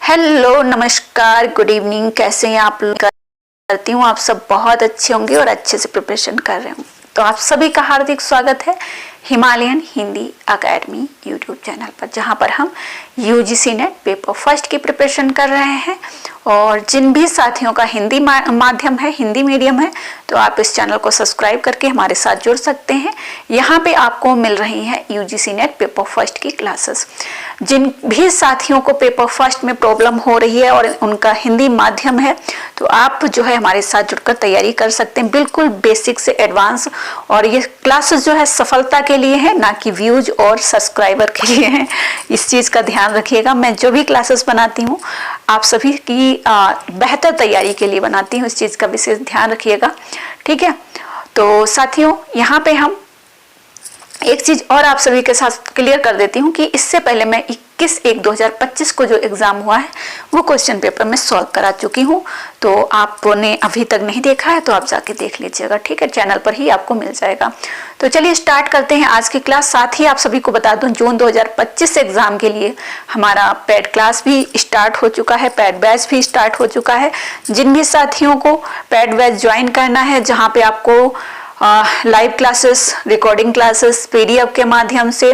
Hello, नमस्कार, good evening. कैसे हैं आप लोग? करती हूँ आप सब बहुत अच्छे होंगे और अच्छे से प्रिपरेशन कर रहे हों। तो आप सभी का हार्दिक स्वागत है Himalayan Hindi academy YouTube channel पर, जहाँ पर हम यूजीसी नेट पेपर फर्स्ट की प्रिपरेशन कर रहे हैं। और जिन भी साथियों का हिंदी माध्यम है, हिंदी मीडियम है, तो आप इस चैनल को सब्सक्राइब करके हमारे साथ जुड़ सकते हैं। यहाँ पे आपको मिल रही हैं यूजीसी नेट पेपर फर्स्ट की क्लासेस। जिन भी साथियों को पेपर फर्स्ट में प्रॉब्लम हो रही है और उनका हिंदी माध्यम है, तो आप जो है हमारे साथ जुड़कर तैयारी कर सकते हैं, बिल्कुल बेसिक से एडवांस। और ये क्लासेस जो है सफलता के लिए है, ना कि व्यूज और सब्सक्राइबर के लिए है। इस चीज़ का ध्यान रखिएगा। मैं जो भी क्लासेस बनाती हूँ आप सभी की बेहतर तैयारी के लिए बनाती हूँ, इस चीज़ का विशेष ध्यान रखिएगा, ठीक है। तो साथियों, यहाँ पे हम एक चीज और आप सभी के साथ क्लियर कर देती हूँ कि इससे पहले मैं 21/1/2025 को जो एग्जाम हुआ है वो क्वेश्चन पेपर में सॉल्व करा चुकी हूँ। तो आपने अभी तक नहीं देखा है तो आप जाके देख लीजिएगा, ठीक है। चैनल पर ही आपको मिल जाएगा। तो चलिए स्टार्ट करते हैं आज की क्लास। साथ ही आप सभी को बता दूं, जून 2025 एग्जाम के लिए हमारा पैड क्लास भी स्टार्ट हो चुका है, पैड बैच भी स्टार्ट हो चुका है। जिन भी साथियों को पैड बैच ज्वाइन करना है, जहाँ पे आपको live classes, recording classes PDF के माध्यम से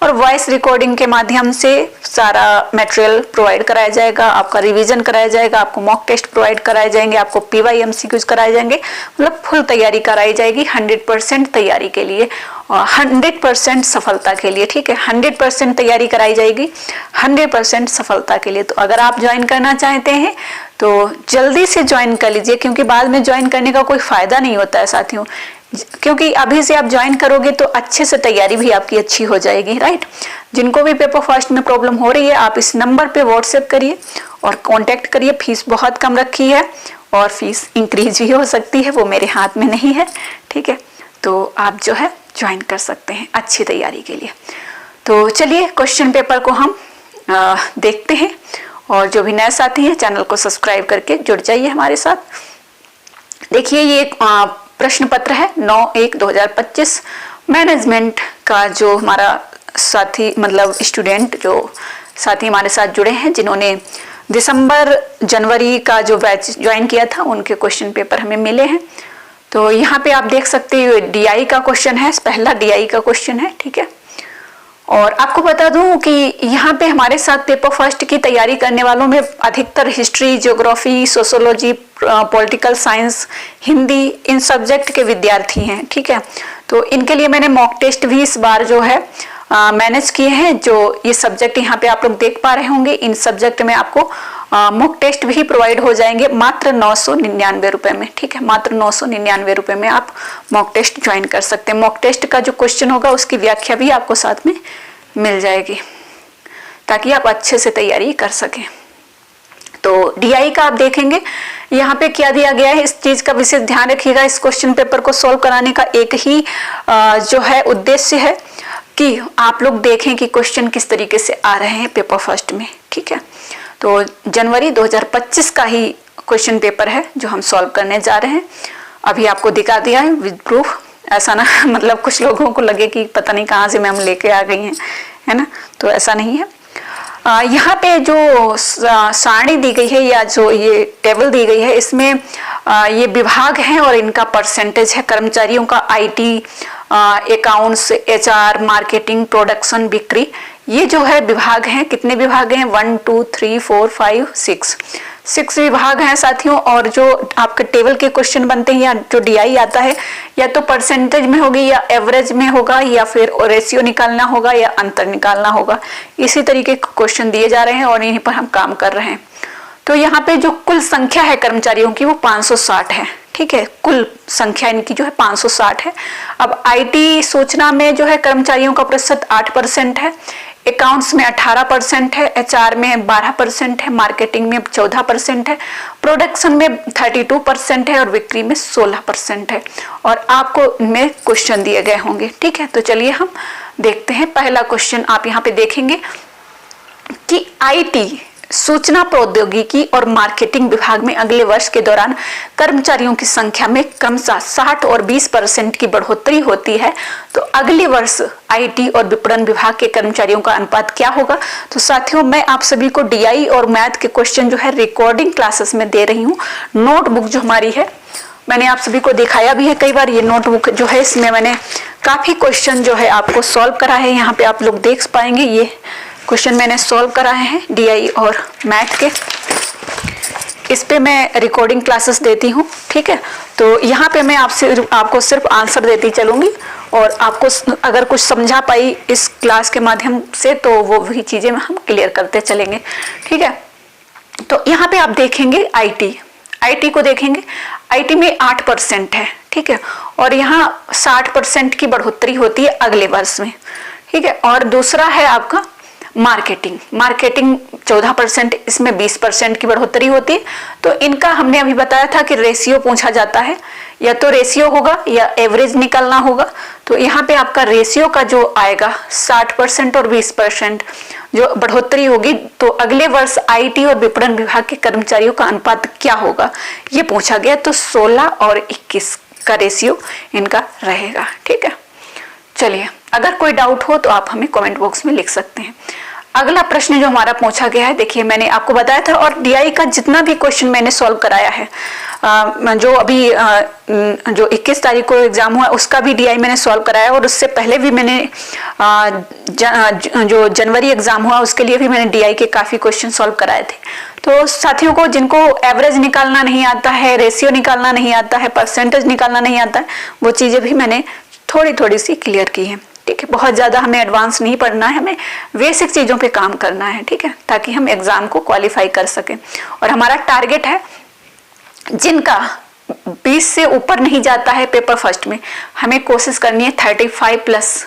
और वॉइस रिकॉर्डिंग के माध्यम से सारा मटेरियल प्रोवाइड कराया जाएगा, आपका रिवीजन कराया जाएगा, आपको मॉक टेस्ट प्रोवाइड कराए जाएंगे, आपको पीवाई एमसीक्यूज कराए जाएंगे, मतलब फुल तैयारी कराई जाएगी 100% तैयारी के लिए और 100% सफलता के लिए, ठीक है। 100% तैयारी कराई जाएगी 100% सफलता के लिए। तो अगर आप ज्वाइन करना चाहते हैं तो जल्दी से ज्वाइन कर लीजिए, क्योंकि बाद में ज्वाइन करने का कोई फायदा नहीं होता है साथियों, क्योंकि अभी से आप ज्वाइन करोगे तो अच्छे से तैयारी भी आपकी अच्छी हो जाएगी, राइट। जिनको भी पेपर फर्स्ट में प्रॉब्लम हो रही है आप इस नंबर पे व्हाट्सएप करिए और कांटेक्ट करिए। फीस बहुत कम रखी है और फीस इंक्रीज भी हो सकती है, वो मेरे हाथ में नहीं है, ठीक है। तो आप जो है ज्वाइन कर सकते हैं अच्छी तैयारी के लिए। तो चलिए क्वेश्चन पेपर को हम देखते हैं। और जो भी नए साथी हैं चैनल को सब्सक्राइब करके जुड़ जाइए हमारे साथ। देखिए ये एक प्रश्न पत्र है 9/1/2025 मैनेजमेंट का। जो हमारा साथी मतलब स्टूडेंट जो साथी हमारे साथ जुड़े हैं, जिन्होंने दिसंबर जनवरी का जो बैच ज्वाइन किया था, उनके क्वेश्चन पेपर हमें मिले हैं। तो यहाँ पे आप देख सकते हो डीआई का क्वेश्चन है, पहला डीआई का क्वेश्चन है, ठीक है। और आपको बता दूं कि यहाँ पे हमारे साथ पेपर फर्स्ट की तैयारी करने वालों में अधिकतर history, geography, sociology, political science, Hindi, इन सब्जेक्ट के विद्यार्थी हैं, ठीक है। तो इनके लिए मैंने मॉक टेस्ट भी इस बार जो है मैनेज किए हैं। जो ये सब्जेक्ट यहाँ पे आप लोग देख पा रहे होंगे, इन सब्जेक्ट में आपको मॉक टेस्ट भी प्रोवाइड हो जाएंगे मात्र 999 रुपए में, ठीक है। मात्र 999 रुपए में आप मॉक टेस्ट ज्वाइन कर सकते हैं। मॉक टेस्ट का जो क्वेश्चन होगा उसकी व्याख्या भी आपको साथ में मिल जाएगी, ताकि आप अच्छे से तैयारी कर सकें। तो डीआई का आप देखेंगे यहाँ पे क्या दिया गया है, इस चीज का विशेष ध्यान रखिएगा। इस क्वेश्चन पेपर को सोल्व कराने का एक ही जो है उद्देश्य है कि आप लोग देखें कि क्वेश्चन किस तरीके से आ रहे हैं पेपर फर्स्ट में, ठीक है। तो जनवरी 2025 का ही क्वेश्चन पेपर है जो हम सॉल्व करने जा रहे हैं। अभी आपको दिखा दिया है विद प्रूफ, ऐसा ना मतलब कुछ लोगों को लगे कि पता नहीं कहाँ से मैम लेके आ गई हैं, है ना। तो ऐसा नहीं है। यहाँ पे जो सारणी दी गई है या जो ये टेबल दी गई है, इसमें ये विभाग हैं और इनका परसेंटेज है कर्मचारियों का। IT, accounts, HR, marketing, production, बिक्री, ये जो है विभाग हैं। कितने विभाग हैं? 1 2 3 4 5 6 विभाग हैं साथियों। और जो आपके टेबल के क्वेश्चन बनते हैं या जो डीआई आता है, या तो परसेंटेज में होगी या एवरेज में होगा या फिर रेशियो निकालना होगा या अंतर निकालना होगा। इसी तरीके के क्वेश्चन दिए जा रहे हैं और इन्हीं पर हम काम कर रहे हैं। तो यहाँ पे जो कुल संख्या है कर्मचारियों की वो 560 है, ठीक है। कुल संख्या इनकी जो है 560 है। अब आईटी सूचना में जो है कर्मचारियों का प्रतिशत 8% है, अकाउंट्स में 18% है, एचआर में 12% है, मार्केटिंग में 14% है, प्रोडक्शन में 32% है और बिक्री में 16% है। और आपको इनमें क्वेश्चन दिए गए होंगे, ठीक है। तो चलिए हम देखते हैं। पहला क्वेश्चन आप यहाँ पे देखेंगे कि आईटी सूचना प्रौद्योगिकी और मार्केटिंग विभाग में अगले वर्ष के दौरान कर्मचारियों की संख्या में क्रमशः 60 और 20% की बढ़ोतरी होती है, तो अगले वर्ष आईटी और विपणन विभाग के कर्मचारियों का अनुपात क्या होगा। तो साथियों, मैं आप सभी को डीआई और मैथ के क्वेश्चन जो है रिकॉर्डिंग क्लासेस में दे रही हूँ। नोटबुक जो हमारी है, मैंने आप सभी को दिखाया भी है कई बार। ये नोटबुक जो है, इसमें मैंने काफी क्वेश्चन जो है आपको सॉल्व करा है। यहाँ पे आप लोग देख पाएंगे, ये क्वेश्चन मैंने सॉल्व कराए हैं डीआई और मैथ के। इस पे मैं रिकॉर्डिंग क्लासेस देती हूँ, ठीक है। तो यहाँ पे मैं आपको सिर्फ आंसर देती चलूंगी, और आपको अगर कुछ समझा पाई इस क्लास के माध्यम से तो वो वही चीजें हम क्लियर करते चलेंगे, ठीक है। तो यहाँ पे आप देखेंगे आईटी को देखेंगे, आईटी में 8% है, ठीक है, और यहाँ 60% की बढ़ोतरी होती है अगले वर्ष में, ठीक है। और दूसरा है आपका मार्केटिंग 14%, इसमें 20% की बढ़ोतरी होती है। तो इनका हमने अभी बताया था कि रेशियो पूछा जाता है, या तो रेशियो होगा या एवरेज निकालना होगा। तो यहाँ पे आपका रेशियो का जो आएगा 60% और 20% जो बढ़ोतरी होगी, तो अगले वर्ष आईटी और विपणन विभाग के कर्मचारियों का अनुपात क्या होगा, ये पूछा गया। तो 16 और 21 का रेशियो इनका रहेगा, ठीक है। चलिए, अगर कोई डाउट हो तो आप हमें कमेंट बॉक्स में लिख सकते हैं। अगला प्रश्न जो हमारा पूछा गया है, देखिए मैंने आपको बताया था, और डीआई का जितना भी क्वेश्चन मैंने सॉल्व कराया है, जो अभी जो 21 तारीख को एग्जाम हुआ उसका भी डीआई मैंने सॉल्व कराया, और उससे पहले भी मैंने जो जनवरी एग्जाम हुआ उसके लिए भी मैंने डीआई के काफी क्वेश्चन सॉल्व कराए थे। तो साथियों को जिनको एवरेज निकालना नहीं आता है, रेशियो निकालना नहीं आता है, परसेंटेज निकालना नहीं आता है, वो चीजें भी मैंने थोड़ी सी क्लियर की है, ठीक है। बहुत ज्यादा हमें एडवांस नहीं पढ़ना है, हमें बेसिक चीजों पे काम करना है, ठीक है, ताकि हम एग्जाम को क्वालिफाई कर सकें। और हमारा टारगेट है, जिनका 20 से ऊपर नहीं जाता है पेपर फर्स्ट में, हमें कोशिश करनी है 35+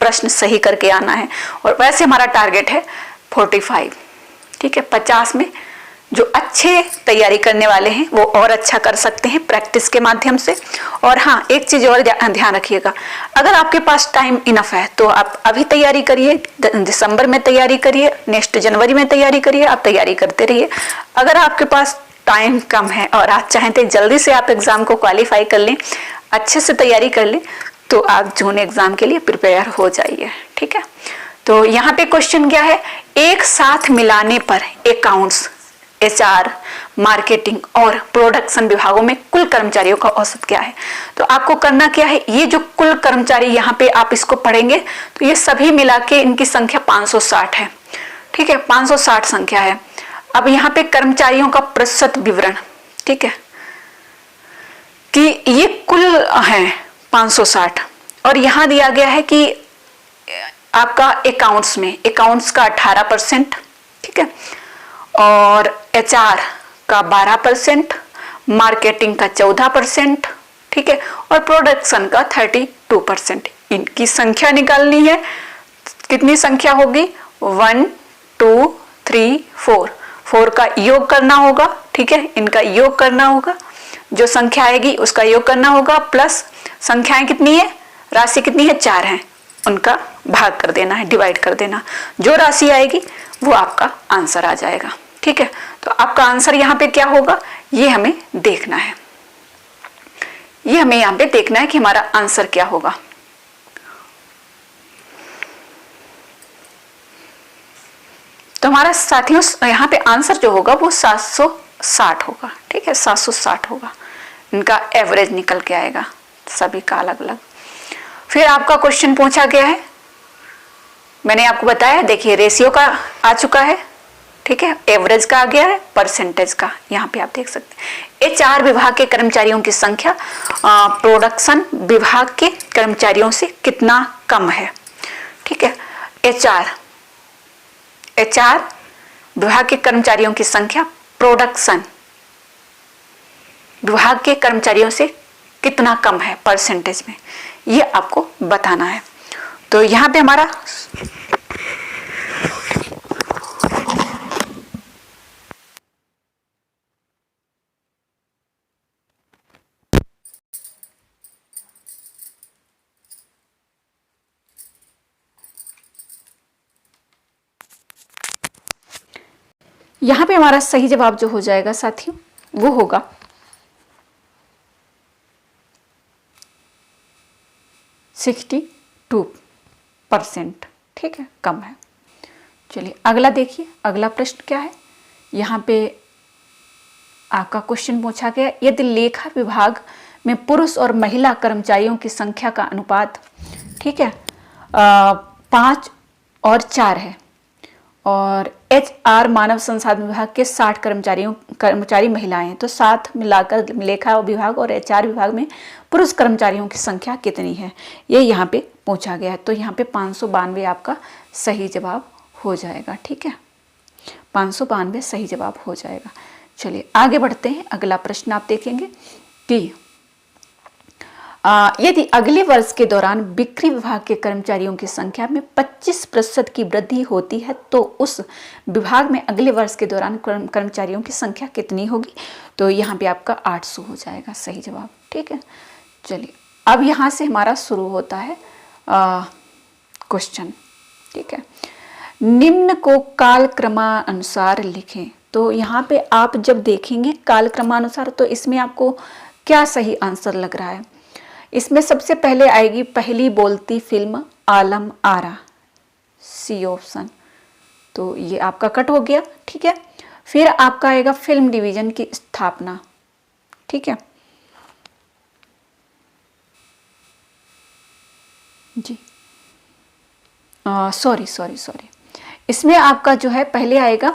प्रश्न सही करके आना है। और वैसे हमारा टारगेट है 45, ठीक है। 50 में जो अच्छे तैयारी करने वाले हैं वो और अच्छा कर सकते हैं प्रैक्टिस के माध्यम से। और हाँ, एक चीज और ध्यान रखिएगा, अगर आपके पास टाइम इनफ है तो आप अभी तैयारी करिए, दिसंबर में तैयारी करिए, नेक्स्ट जनवरी में तैयारी करिए, आप तैयारी करते रहिए। अगर आपके पास टाइम कम है और आप चाहते जल्दी से आप एग्जाम को क्वालिफाई कर लें, अच्छे से तैयारी कर लें, तो आप जून एग्जाम के लिए प्रिपेयर हो जाइए, ठीक है। तो यहाँ पे क्वेश्चन क्या है, एक साथ मिलाने पर अकाउंट्स, एचआर, मार्केटिंग और प्रोडक्शन विभागों में कुल कर्मचारियों का औसत क्या है। तो आपको करना क्या है, ये जो कुल कर्मचारी यहाँ पे आप इसको पढ़ेंगे तो ये सभी मिला के इनकी संख्या 560 है, ठीक है, 560 संख्या है। अब यहाँ पे कर्मचारियों का प्रतिशत विवरण, ठीक है, कि ये कुल है 560, और यहाँ दिया गया है कि आपका अकाउंट्स का 18%, ठीक है, और एचआर का 12%, मार्केटिंग का 14%, ठीक है, और प्रोडक्शन का 32%। इनकी संख्या निकालनी है, कितनी संख्या होगी, 1 2 3 4, 4 का योग करना होगा, ठीक है, इनका योग करना होगा, जो संख्या आएगी उसका योग करना होगा, प्लस संख्याएं कितनी है, राशि कितनी है, 4 है, उनका भाग कर देना है, डिवाइड कर देना, जो राशि आएगी वो आपका आंसर आ जाएगा, ठीक है। तो आपका आंसर यहाँ पे क्या होगा, ये हमें देखना है, ये हमें यहाँ पे देखना है कि हमारा आंसर क्या होगा। तो हमारा साथियों यहाँ पे आंसर जो होगा वो 760 होगा, ठीक है, 760 होगा, इनका एवरेज निकल के आएगा सभी का अलग अलग। फिर आपका क्वेश्चन पूछा गया है, मैंने आपको बताया, देखिए रेशियो का आ चुका है, ठीक है, एवरेज का आ गया है, परसेंटेज का यहाँ पे आप देख सकते हैं। एचआर विभाग के कर्मचारियों की संख्या प्रोडक्शन विभाग के कर्मचारियों से कितना कम है, ठीक है। एचआर विभाग के कर्मचारियों की संख्या प्रोडक्शन विभाग के कर्मचारियों से कितना कम है परसेंटेज में, ये आपको बताना है। तो यहाँ पे हमारा यहाँ पे हमारा सही जवाब जो हो जाएगा साथियों वो होगा 62%। ठीक है, कम है। चलिए अगला देखिए, अगला प्रश्न क्या है। यहाँ पे आपका क्वेश्चन पूछा गया, यदि लेखा विभाग में पुरुष और महिला कर्मचारियों की संख्या का अनुपात, ठीक है, 5 और 4 है और HR मानव संसाधन विभाग के 60 कर्मचारी महिलाएं हैं, तो साथ मिलाकर लेखा विभाग और HR विभाग में पुरुष कर्मचारियों की संख्या कितनी है, ये यहाँ पे पूछा गया है। तो यहाँ पे 592 आपका सही जवाब हो जाएगा। ठीक है, 592 सही जवाब हो जाएगा। चलिए आगे बढ़ते हैं। अगला प्रश्न आप देखेंगे कि यदि अगले वर्ष के दौरान बिक्री विभाग के कर्मचारियों की संख्या में 25% की वृद्धि होती है तो उस विभाग में अगले वर्ष के दौरान कर्मचारियों की संख्या कितनी होगी। तो यहाँ पे आपका 800 हो जाएगा सही जवाब। ठीक है, चलिए अब यहाँ से हमारा शुरू होता है क्वेश्चन। ठीक है, निम्न को कालक्रमानुसार लिखें। तो यहाँ पे आप जब देखेंगे कालक्रमानुसार तो इसमें आपको क्या सही आंसर लग रहा है। इसमें सबसे पहले आएगी पहली बोलती film Alam Ara, C option, तो ये आपका कट हो गया। ठीक है, फिर आपका आएगा फिल्म डिवीजन की स्थापना। ठीक है जी, सॉरी, इसमें आपका जो है पहले आएगा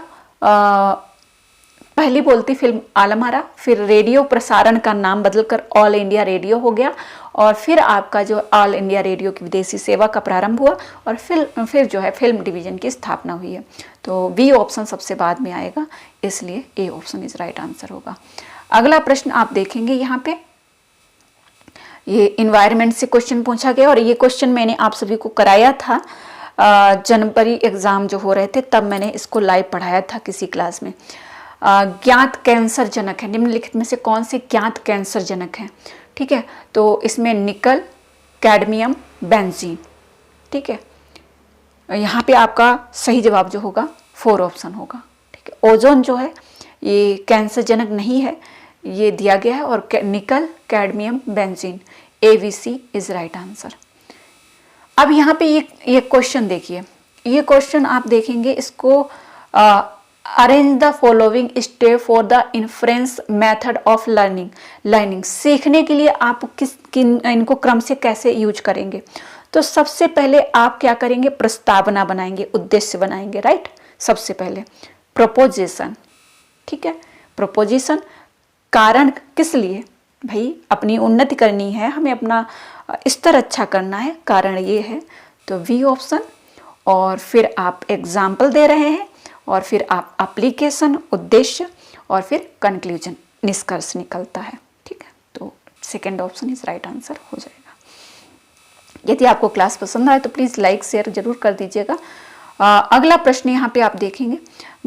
पहली बोलती फिल्म आलम आरा, फिर रेडियो प्रसारण का नाम बदलकर ऑल इंडिया रेडियो हो गया और फिर आपका जो ऑल इंडिया रेडियो की विदेशी सेवा का प्रारंभ हुआ और फिर जो है फिल्म डिवीजन की स्थापना हुई है। तो बी ऑप्शन सबसे बाद में आएगा, इसलिए A option is right answer होगा। अगला प्रश्न आप देखेंगे, यहाँ पे ये इन्वायरमेंट से क्वेश्चन पूछा गया और ये क्वेश्चन मैंने आप सभी को कराया था जनवरी एग्जाम जो हो रहे थे तब मैंने इसको लाइव पढ़ाया था किसी क्लास में। ज्ञात कैंसर जनक है, निम्नलिखित में से कौन से ज्ञात कैंसर जनक हैं। ठीक है, तो इसमें निकल, कैडमियम, बेंजीन। ठीक है, यहाँ पे आपका सही जवाब जो होगा 4 ऑप्शन होगा। ठीक है, ओजोन जो है ये कैंसर जनक नहीं है, ये दिया गया है और निकल, cadmium, benzene, ABC is right answer. अब यहाँ पे ये क्वेश्चन देखिए, ये क्वेश्चन आप देखेंगे इसको arrange the following step for the inference method of learning. सीखने के लिए आप इनको क्रम से कैसे यूज करेंगे। तो सबसे पहले आप क्या करेंगे, प्रस्तावना बनाएंगे, उद्देश्य बनाएंगे। राइट, सबसे पहले प्रोपोजिशन। ठीक है, प्रोपोजिशन, कारण किस लिए, भाई अपनी उन्नति करनी है, हमें अपना स्तर अच्छा करना है, कारण ये है, तो बी ऑप्शन। और फिर आप एग्जाम्पल दे रहे हैं और फिर आप एप्लीकेशन, उद्देश्य और फिर कंक्लूजन, निष्कर्ष निकलता है। ठीक है, तो second option is right answer हो जाएगा। यदि आपको क्लास पसंद आए तो प्लीज़ लाइक शेयर जरूर कर दीजिएगा। अगला प्रश्न यहाँ पे आप देखेंगे,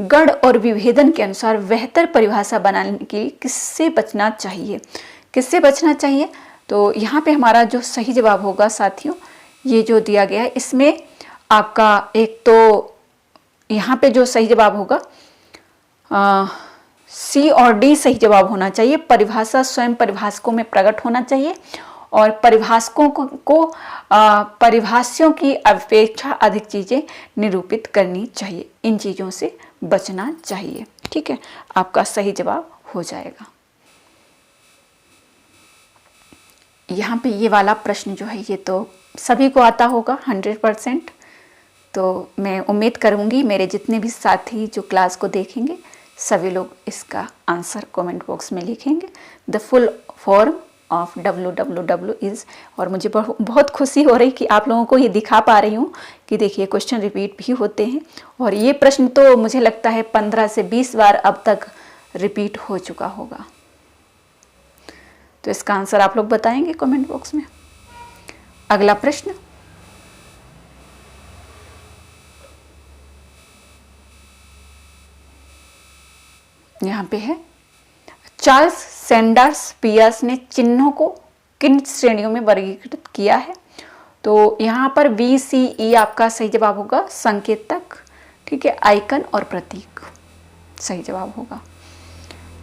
गढ़ और विभेदन के अनुसार बेहतर परिभाषा बनाने के लिए किससे बचना चाहिए। किससे बचना चाहिए, तो यहाँ पे हमारा जो सही जवाब होगा साथियों, ये जो दिया गया है इसमें आपका एक तो यहाँ पे जो सही जवाब होगा C और D सही जवाब होना चाहिए। परिभाषा स्वयं परिभाषकों में प्रकट होना चाहिए और परिभाषकों को परिभाषियों की अपेक्षा अधिक चीजें निरूपित करनी चाहिए, इन चीजों से बचना चाहिए। ठीक है, आपका सही जवाब हो जाएगा। यहाँ पे ये वाला प्रश्न जो है ये तो सभी को आता होगा 100%। तो मैं उम्मीद करूँगी मेरे जितने भी साथी जो क्लास को देखेंगे सभी लोग इसका आंसर कमेंट बॉक्स में लिखेंगे। The full form of www is, और मुझे बहुत खुशी हो रही कि आप लोगों को ये दिखा पा रही हूँ कि देखिए क्वेश्चन रिपीट भी होते हैं और ये प्रश्न तो मुझे लगता है 15 से 20 बार अब तक रिपीट हो चुका होगा। तो इसका आंसर आप लोग बताएंगे कमेंट बॉक्स में। अगला प्रश्न, यहाँ पे है, चार्ल्स सैंडर्स पियर्स ने चिन्हों को किन श्रेणियों में वर्गीकृत किया है। तो यहाँ पर BCE आपका सही जवाब होगा, संकेतक, ठीक है, आइकन और प्रतीक। सही जवाब होगा।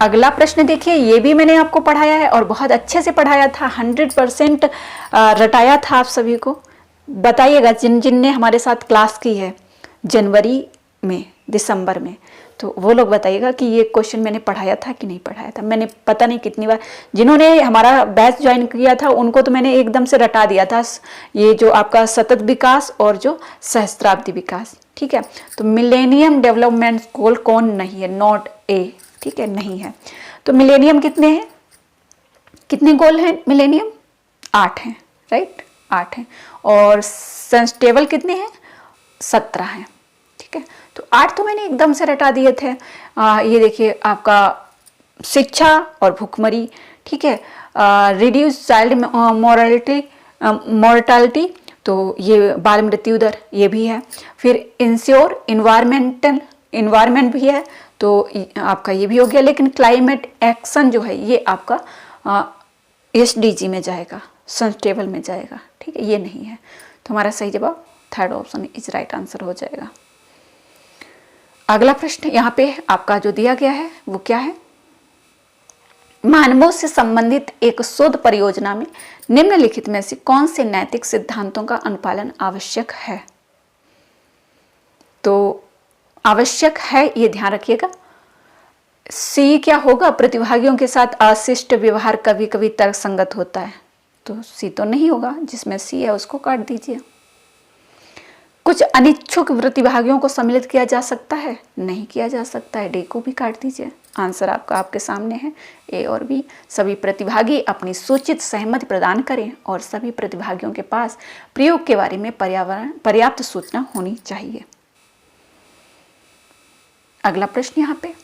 अगला प्रश्न देखिए, ये भी मैंने आपको पढ़ाया है और बहुत अच्छे से पढ़ाया था, 100% रटाया था आप सभी को। बताइएगा जिन जिन ने हमारे साथ क्लास की है जनवरी में, दिसंबर में, तो वो लोग बताइएगा कि ये क्वेश्चन मैंने पढ़ाया था कि नहीं पढ़ाया था। मैंने पता नहीं कितनी बार, जिन्होंने हमारा बैच ज्वाइन किया था उनको तो मैंने एकदम से रटा दिया था, ये जो आपका सतत विकास और जो सहस्त्राब्दी विकास। ठीक है, तो मिलेनियम डेवलपमेंट गोल कौन नहीं है? Not a. ठीक है, नहीं है। तो मिलेनियम कितने हैं, कितने गोल हैं मिलेनियम? 8 हैं, राइट, 8 हैं। और सस्टेनेबल कितने हैं? 17 हैं। ठीक है, तो 8 तो मैंने एकदम से रटा दिए थे। ये देखिए आपका शिक्षा और भूखमरी, ठीक है, रिड्यूस चाइल्ड मोर्टालिटी, तो ये बाल मृत्यु दर, ये भी है। फिर इंश्योर इन्वायरमेंट भी है, तो आपका ये भी हो गया। लेकिन क्लाइमेट एक्शन जो है ये आपका SDG में जाएगा, सस्टेनेबल में जाएगा। ठीक है, ये नहीं है। तो हमारा सही जवाब third option is right answer हो जाएगा। अगला प्रश्न यहाँ पे आपका जो दिया गया है वो क्या है? मानवों से संबंधित एक शोध परियोजना में निम्नलिखित में से कौन से नैतिक सिद्धांतों का अनुपालन आवश्यक है? तो आवश्यक है, ये ध्यान रखिएगा। सी क्या होगा? प्रतिभागियों के साथ अशिष्ट व्यवहार कभी कभी तर्कसंगत होता है, तो सी तो नहीं होगा। जिसमें सी है उसको काट दीजिए। कुछ अनिच्छुक प्रतिभागियों को सम्मिलित किया जा सकता है? नहीं किया जा सकता है, डी को भी काट दीजिए। आंसर आपका आपके सामने है, ए और बी। सभी प्रतिभागी अपनी सूचित सहमति प्रदान करें और सभी प्रतिभागियों के पास प्रयोग के बारे में पर्याप्त सूचना होनी चाहिए। अगला प्रश्न यहाँ पे,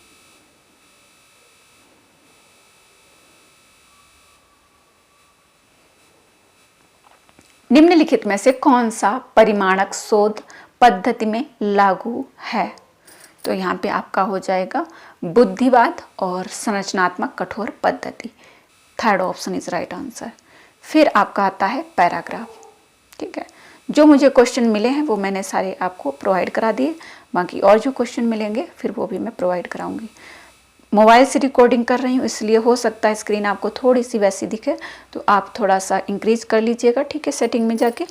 निम्नलिखित में से कौन सा परिमाणक शोध पद्धति में लागू है? तो यहाँ पे आपका हो जाएगा बुद्धिवाद और संरचनात्मक कठोर पद्धति। Third option is right answer. फिर आपका आता है पैराग्राफ। ठीक है, जो मुझे क्वेश्चन मिले हैं वो मैंने सारे आपको प्रोवाइड करा दिए, बाकी और जो क्वेश्चन मिलेंगे फिर वो भी मैं प्रोवाइड कराऊंगी। मोबाइल से रिकॉर्डिंग कर रही हूँ इसलिए हो सकता है स्क्रीन आपको थोड़ी सी वैसी दिखे, तो आप थोड़ा सा इंक्रीज कर लीजिएगा। ठीक है, सेटिंग में जाके।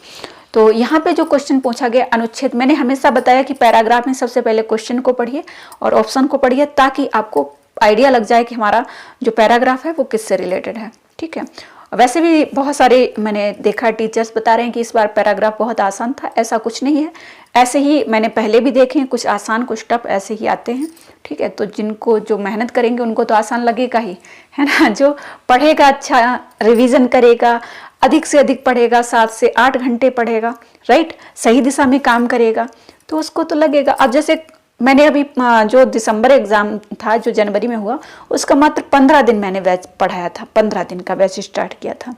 तो यहाँ पे जो क्वेश्चन पूछा गया अनुच्छेद, मैंने हमेशा बताया कि पैराग्राफ में सबसे पहले क्वेश्चन को पढ़िए और ऑप्शन को पढ़िए, ताकि आपको आइडिया लग जाए कि हमारा जो पैराग्राफ है वो किससे रिलेटेड है। ठीक है, वैसे भी बहुत सारे मैंने देखा टीचर्स बता रहे हैं कि इस बार पैराग्राफ बहुत आसान था, ऐसा कुछ नहीं है। ऐसे ही मैंने पहले भी देखे हैं, कुछ आसान कुछ टफ ऐसे ही आते हैं। ठीक है, तो जिनको जो मेहनत करेंगे उनको तो आसान लगेगा ही, है ना। जो पढ़ेगा, अच्छा रिवीजन करेगा, अधिक से अधिक पढ़ेगा, 7 से 8 घंटे पढ़ेगा, राइट, सही दिशा में काम करेगा, तो उसको तो लगेगा। अब जैसे मैंने अभी जो दिसंबर एग्जाम था जो जनवरी में हुआ, उसका मात्र 15 दिन मैंने बैच पढ़ाया था, 15 दिन का बैच स्टार्ट किया था।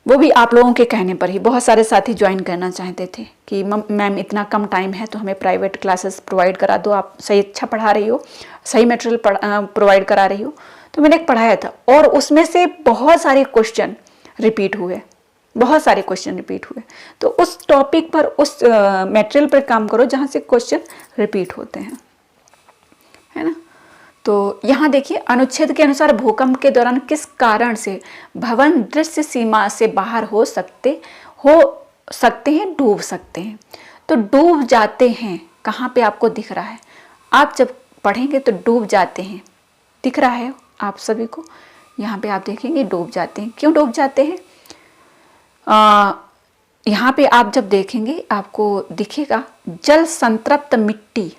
वो भी आप लोगों के कहने पर ही। बहुत सारे साथी ज्वाइन करना चाहते थे कि मैम इतना कम टाइम है तो हमें प्राइवेट क्लासेस प्रोवाइड करा दो, आप सही अच्छा पढ़ा रही हो, सही मटेरियल प्रोवाइड करा रही हो। तो मैंने एक पढ़ाया था और उसमें से बहुत सारे क्वेश्चन रिपीट हुए, बहुत सारे क्वेश्चन रिपीट हुए। तो उस टॉपिक पर, उस मटेरियल पर काम करो जहाँ से क्वेश्चन रिपीट होते हैं, है ना। तो यहाँ देखिए, अनुच्छेद के अनुसार भूकंप के दौरान किस कारण से भवन दृश्य सीमा से बाहर हो सकते हैं, डूब सकते हैं। तो डूब जाते हैं कहाँ पे आपको दिख रहा है? आप जब पढ़ेंगे तो डूब जाते हैं दिख रहा है आप सभी को। यहाँ पे आप देखेंगे डूब जाते हैं। क्यों डूब जाते हैं? यहाँ पे आप जब देखेंगे आपको दिखेगा, जल संतृप्त मिट्टी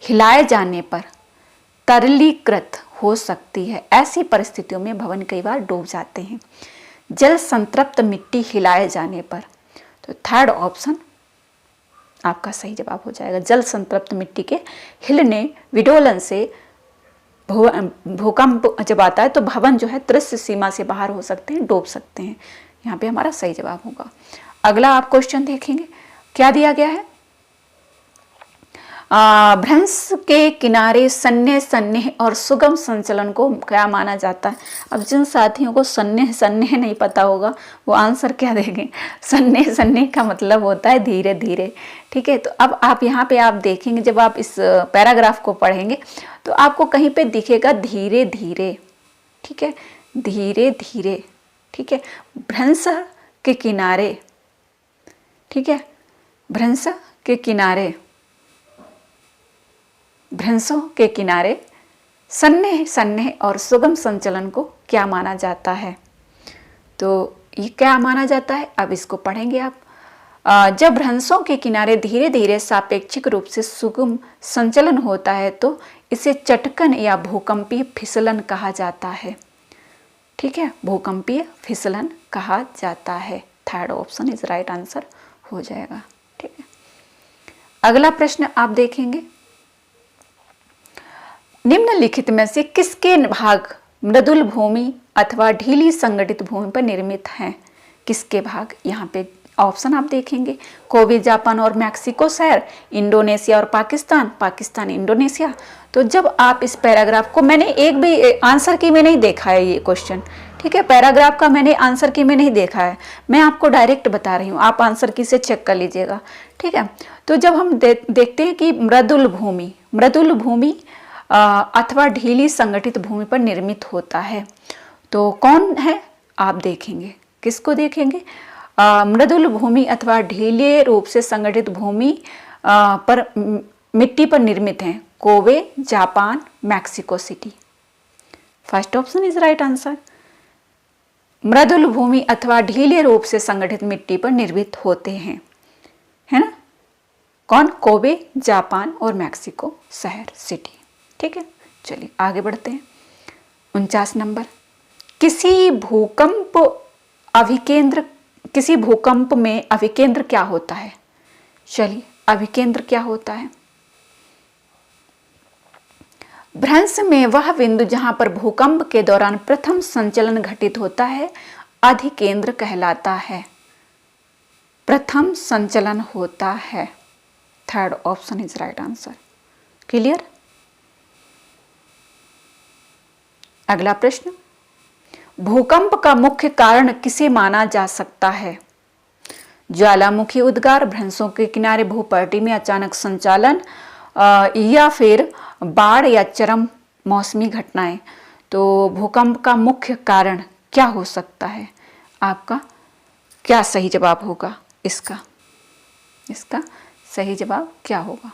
हिलाए जाने पर तरलीकृत हो सकती है। ऐसी परिस्थितियों में भवन कई बार डूब जाते हैं, जल संतृप्त मिट्टी हिलाए जाने पर। तो थर्ड ऑप्शन आपका सही जवाब हो जाएगा। जल संतृप्त मिट्टी के हिलने, विडोलन से भूकंप जब आता है तो भवन जो है दृश्य सीमा से बाहर हो सकते हैं, डूब सकते हैं। यहाँ पे हमारा सही जवाब होगा। अगला आप क्वेश्चन देखेंगे, क्या दिया गया है? भ्रंश के किनारे सन्ने सन्ने और सुगम संचलन को क्या माना जाता है? अब जिन साथियों को सन्ने सन्ने नहीं पता होगा वो आंसर क्या देंगे? सन्ने सन्ने का मतलब होता है धीरे धीरे। ठीक है, तो अब आप यहाँ पे आप देखेंगे, जब आप इस पैराग्राफ को पढ़ेंगे तो आपको कहीं पे दिखेगा धीरे धीरे। ठीक है, धीरे धीरे। ठीक है, भ्रंश के किनारे। ठीक है, भ्रंश के किनारे, भ्रंशों के किनारे सन्ने सन्ने और सुगम संचलन को क्या माना जाता है? तो ये क्या माना जाता है, अब इसको पढ़ेंगे आप। जब भ्रंशों के किनारे धीरे धीरे सापेक्षिक रूप से सुगम संचलन होता है तो इसे चटकन या भूकंपीय फिसलन कहा जाता है। ठीक है, भूकंपीय फिसलन कहा जाता है। Third option is right answer हो जाएगा। ठीक है, अगला प्रश्न आप देखेंगे, निम्नलिखित में से किसके भाग मृदुल भूमि अथवा ढीली संगठित भूमि पर निर्मित हैं? किसके भाग? यहाँ पे ऑप्शन आप देखेंगे, कोबे जापान और मैक्सिको शहर, इंडोनेशिया और पाकिस्तान, पाकिस्तान इंडोनेशिया। तो जब आप इस पैराग्राफ को, मैंने एक भी आंसर की में नहीं देखा है ये क्वेश्चन। ठीक है, पैराग्राफ का मैंने आंसर की में नहीं देखा है, मैं आपको डायरेक्ट बता रही हूँ, आप आंसर की से चेक कर लीजिएगा। ठीक है, तो जब हम देखते हैं कि मृदुल भूमि, मृदुल भूमि अथवा ढीली संगठित भूमि पर निर्मित होता है, तो कौन है आप देखेंगे, किसको देखेंगे? मृदुल भूमि अथवा ढीले रूप से संगठित भूमि पर मिट्टी पर निर्मित हैं, Kobe Japan, Mexico city. First option is right answer. मृदुल भूमि अथवा ढीले रूप से संगठित मिट्टी पर निर्मित होते हैं, है ना? कौन? कोबे जापान और मैक्सिको शहर सिटी। ठीक है, चलिए आगे बढ़ते हैं। 49 नंबर, किसी भूकंप में अभिकेंद्र क्या होता है? चलिए, अभिकेंद्र क्या होता है? भ्रंश में वह बिंदु जहां पर भूकंप के दौरान प्रथम संचलन घटित होता है अधिकेंद्र कहलाता है। प्रथम संचलन होता है। Third option is right answer. Clear? अगला प्रश्न, भूकंप का मुख्य कारण किसे माना जा सकता है? ज्वालामुखी उद्गार, भ्रंशों के किनारे भूपट्टी में अचानक संचालन, या फिर बाढ़ या चरम मौसमी घटनाएं। तो भूकंप का मुख्य कारण क्या हो सकता है? आपका क्या सही जवाब होगा इसका? इसका सही जवाब क्या होगा?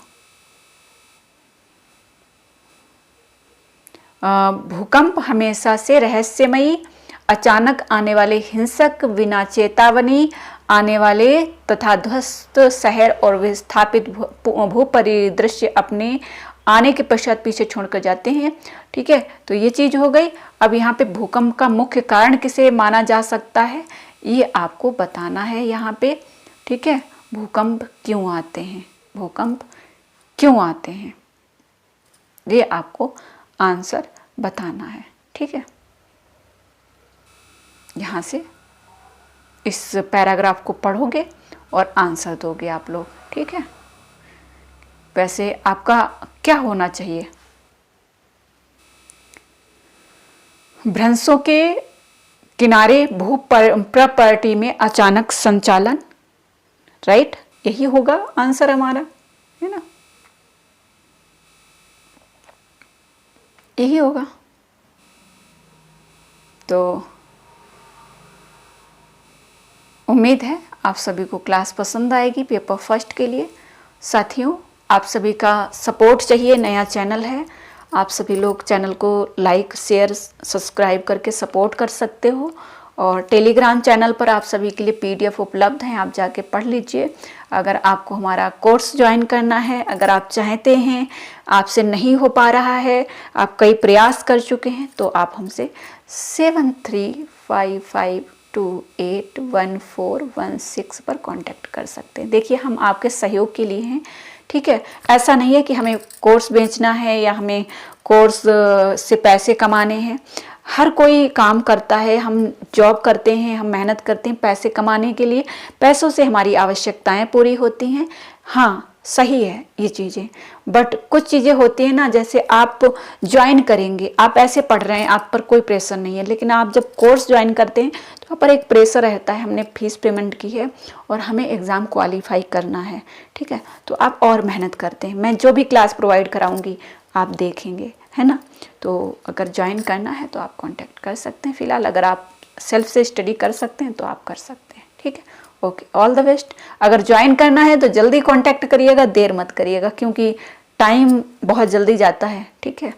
भूकंप हमेशा से रहस्यमयी, अचानक आने वाले हिंसक, बिना चेतावनी आने वाले तथा ध्वस्त शहर और विस्थापित भू परिदृश्य अपने आने के पश्चात पीछे छोड़कर जाते हैं। ठीक है, तो ये चीज हो गई। अब यहाँ पे भूकंप का मुख्य कारण किसे माना जा सकता है ये आपको बताना है यहाँ पे। ठीक है, भूकंप क्यों आते हैं, भूकंप क्यों आते हैं, ये आपको आंसर बताना है। ठीक है, यहाँ से इस पैराग्राफ को पढ़ोगे और आंसर दोगे आप लोग। ठीक है, वैसे आपका क्या होना चाहिए? भ्रंशों के किनारे भू प्रॉपर्टी में अचानक संचालन, राइट, यही होगा आंसर हमारा, है ना? यही होगा। तो उम्मीद है आप सभी को क्लास पसंद आएगी पेपर फर्स्ट के लिए। साथियों, आप सभी का सपोर्ट चाहिए, नया चैनल है, आप सभी लोग चैनल को लाइक शेयर सब्सक्राइब करके सपोर्ट कर सकते हो। और टेलीग्राम चैनल पर आप सभी के लिए पीडीएफ उपलब्ध हैं, आप जाके पढ़ लीजिए। अगर आपको हमारा कोर्स ज्वाइन करना है, अगर आप चाहते हैं, आपसे नहीं हो पा रहा है, आप कई प्रयास कर चुके हैं, तो आप हमसे 7355281416 पर कांटेक्ट कर सकते हैं। देखिए, हम आपके सहयोग के लिए हैं। ठीक है, ऐसा नहीं है कि हमें कोर्स बेचना है या हमें कोर्स से पैसे कमाने हैं। हर कोई काम करता है, हम जॉब करते हैं, हम मेहनत करते हैं पैसे कमाने के लिए, पैसों से हमारी आवश्यकताएं पूरी होती हैं। हाँ, सही है ये चीज़ें, बट कुछ चीज़ें होती है ना, जैसे आप ज्वाइन करेंगे, आप ऐसे पढ़ रहे हैं, आप पर कोई प्रेशर नहीं है, लेकिन आप जब कोर्स ज्वाइन करते हैं तो आप पर एक प्रेशर रहता है, हमने फीस पेमेंट की है और हमें एग्ज़ाम क्वालिफाई करना है, ठीक है, तो आप और मेहनत करते हैं। मैं जो भी क्लास प्रोवाइड कराऊंगी आप देखेंगे, है ना। तो अगर ज्वाइन करना है तो आप कांटेक्ट कर सकते हैं। फिलहाल अगर आप सेल्फ से स्टडी कर सकते हैं तो आप कर सकते हैं, ठीक है। Okay, all the best. अगर ज्वाइन करना है तो जल्दी कांटेक्ट करिएगा, देर मत करिएगा, क्योंकि टाइम बहुत जल्दी जाता है, ठीक है।